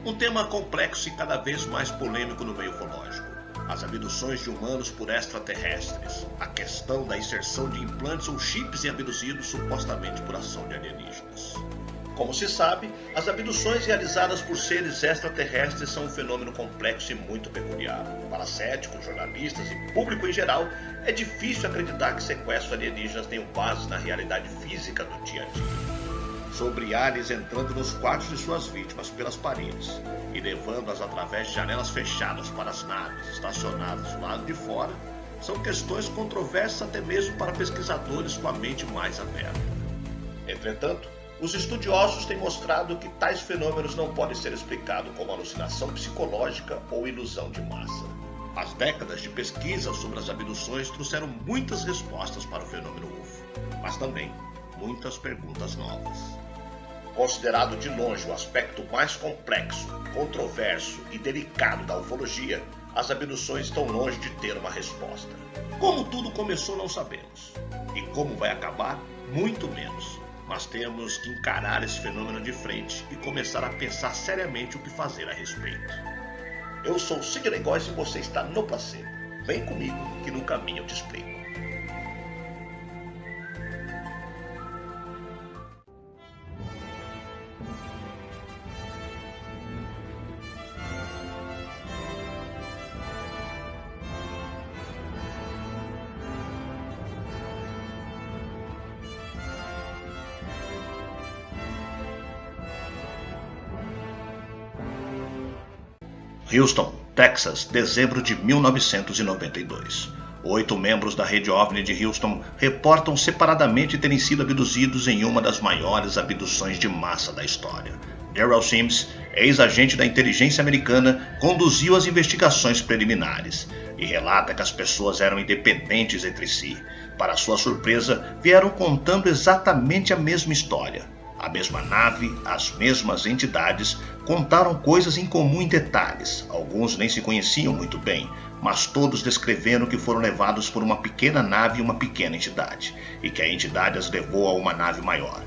Um tema complexo e cada vez mais polêmico no meio ufológico. As abduções de humanos por extraterrestres. A questão da inserção de implantes ou chips em abduzidos supostamente por ação de alienígenas. Como se sabe, as abduções realizadas por seres extraterrestres são um fenômeno complexo e muito peculiar. Para céticos, jornalistas e público em geral, é difícil acreditar que sequestros alienígenas tenham base na realidade física do dia a dia. Sobre aliens entrando nos quartos de suas vítimas pelas paredes e levando-as através de janelas fechadas para as naves estacionadas do lado de fora, são questões controversas até mesmo para pesquisadores com a mente mais aberta. Entretanto, os estudiosos têm mostrado que tais fenômenos não podem ser explicados como alucinação psicológica ou ilusão de massa. As décadas de pesquisa sobre as abduções trouxeram muitas respostas para o fenômeno UFO, mas também muitas perguntas novas. Considerado de longe o aspecto mais complexo, controverso e delicado da ufologia, as abduções estão longe de ter uma resposta. Como tudo começou não sabemos, e como vai acabar, muito menos. Mas temos que encarar esse fenômeno de frente e começar a pensar seriamente o que fazer a respeito. Eu sou Sidney Góes e você está no Placebo. Vem comigo que no caminho eu te explico. Houston, Texas, dezembro de 1992. 8 membros da rede OVNI de Houston reportam separadamente terem sido abduzidos em uma das maiores abduções de massa da história. Daryl Sims, ex-agente da inteligência americana, conduziu as investigações preliminares e relata que as pessoas eram independentes entre si. Para sua surpresa, vieram contando exatamente a mesma história. A mesma nave, as mesmas entidades, contaram coisas em comum em detalhes. Alguns nem se conheciam muito bem, mas todos descreveram que foram levados por uma pequena nave e uma pequena entidade, e que a entidade as levou a uma nave maior.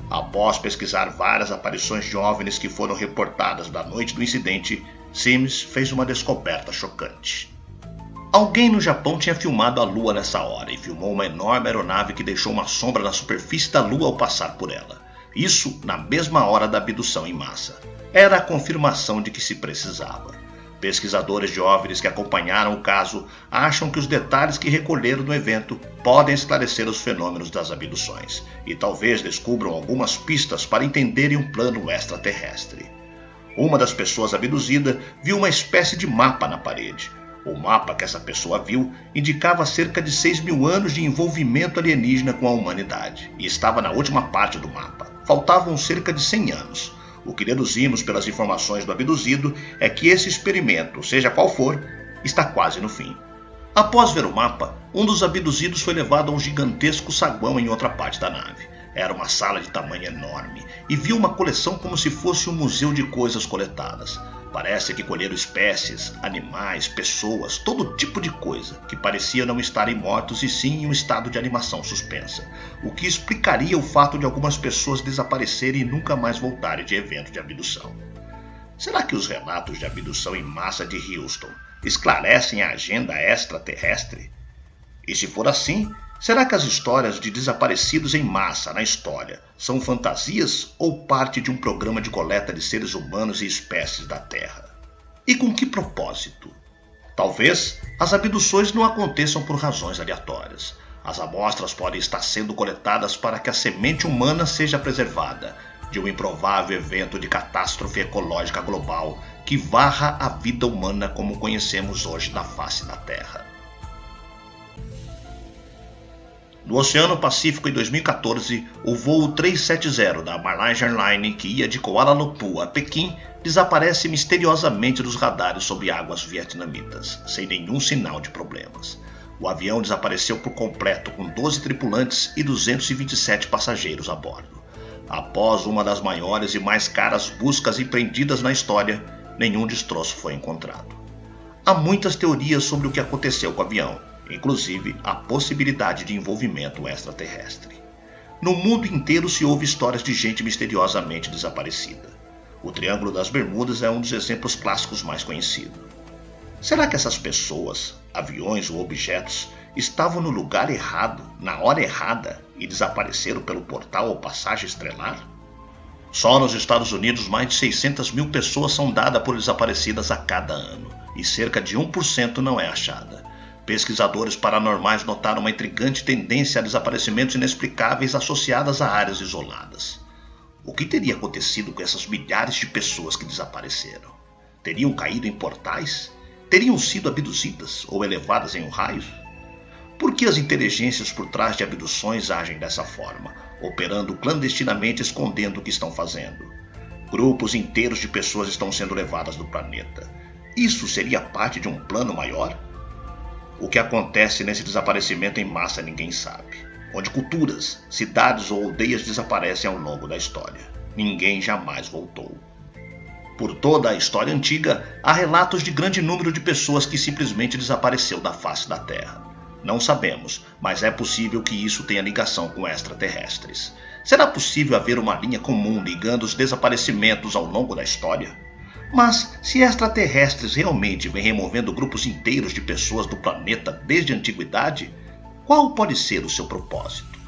Após pesquisar várias aparições de OVNIs que foram reportadas da noite do incidente, Sims fez uma descoberta chocante. Alguém no Japão tinha filmado a Lua nessa hora e filmou uma enorme aeronave que deixou uma sombra na superfície da Lua ao passar por ela. Isso na mesma hora da abdução em massa. Era a confirmação de que se precisava. Pesquisadores de OVNIs que acompanharam o caso acham que os detalhes que recolheram no evento podem esclarecer os fenômenos das abduções e talvez descubram algumas pistas para entenderem um plano extraterrestre. Uma das pessoas abduzida viu uma espécie de mapa na parede. O mapa que essa pessoa viu indicava cerca de 6.000 anos de envolvimento alienígena com a humanidade e estava na última parte do mapa. Faltavam cerca de 100 anos. O que deduzimos pelas informações do abduzido é que esse experimento, seja qual for, está quase no fim. Após ver o mapa, um dos abduzidos foi levado a um gigantesco saguão em outra parte da nave. Era uma sala de tamanho enorme e viu uma coleção como se fosse um museu de coisas coletadas. Parece que colheram espécies, animais, pessoas, todo tipo de coisa que parecia não estarem mortos e sim em um estado de animação suspensa, o que explicaria o fato de algumas pessoas desaparecerem e nunca mais voltarem de evento de abdução. Será que os relatos de abdução em massa de Houston esclarecem a agenda extraterrestre? E se for assim, será que as histórias de desaparecidos em massa na história são fantasias ou parte de um programa de coleta de seres humanos e espécies da Terra? E com que propósito? Talvez as abduções não aconteçam por razões aleatórias. As amostras podem estar sendo coletadas para que a semente humana seja preservada de um improvável evento de catástrofe ecológica global que varra a vida humana como conhecemos hoje na face da Terra. No Oceano Pacífico, em 2014, o voo 370 da Malaysia Airlines, que ia de Kuala Lumpur a Pequim, desaparece misteriosamente dos radares sobre águas vietnamitas, sem nenhum sinal de problemas. O avião desapareceu por completo com 12 tripulantes e 227 passageiros a bordo. Após uma das maiores e mais caras buscas empreendidas na história, nenhum destroço foi encontrado. Há muitas teorias sobre o que aconteceu com o avião, inclusive a possibilidade de envolvimento extraterrestre. No mundo inteiro se ouve histórias de gente misteriosamente desaparecida. O Triângulo das Bermudas é um dos exemplos clássicos mais conhecidos. Será que essas pessoas, aviões ou objetos, estavam no lugar errado, na hora errada e desapareceram pelo portal ou passagem estelar? Só nos Estados Unidos, mais de 600 mil pessoas são dadas por desaparecidas a cada ano, e cerca de 1% não é achada. Pesquisadores paranormais notaram uma intrigante tendência a desaparecimentos inexplicáveis associadas a áreas isoladas. O que teria acontecido com essas milhares de pessoas que desapareceram? Teriam caído em portais? Teriam sido abduzidas ou elevadas em um raio? Por que as inteligências por trás de abduções agem dessa forma, operando clandestinamente escondendo o que estão fazendo? Grupos inteiros de pessoas estão sendo levadas do planeta. Isso seria parte de um plano maior? O que acontece nesse desaparecimento em massa ninguém sabe. Onde culturas, cidades ou aldeias desaparecem ao longo da história. Ninguém jamais voltou. Por toda a história antiga, há relatos de grande número de pessoas que simplesmente desapareceu da face da Terra. Não sabemos, mas é possível que isso tenha ligação com extraterrestres. Será possível haver uma linha comum ligando os desaparecimentos ao longo da história? Mas, se extraterrestres realmente vêm removendo grupos inteiros de pessoas do planeta desde a antiguidade, qual pode ser o seu propósito?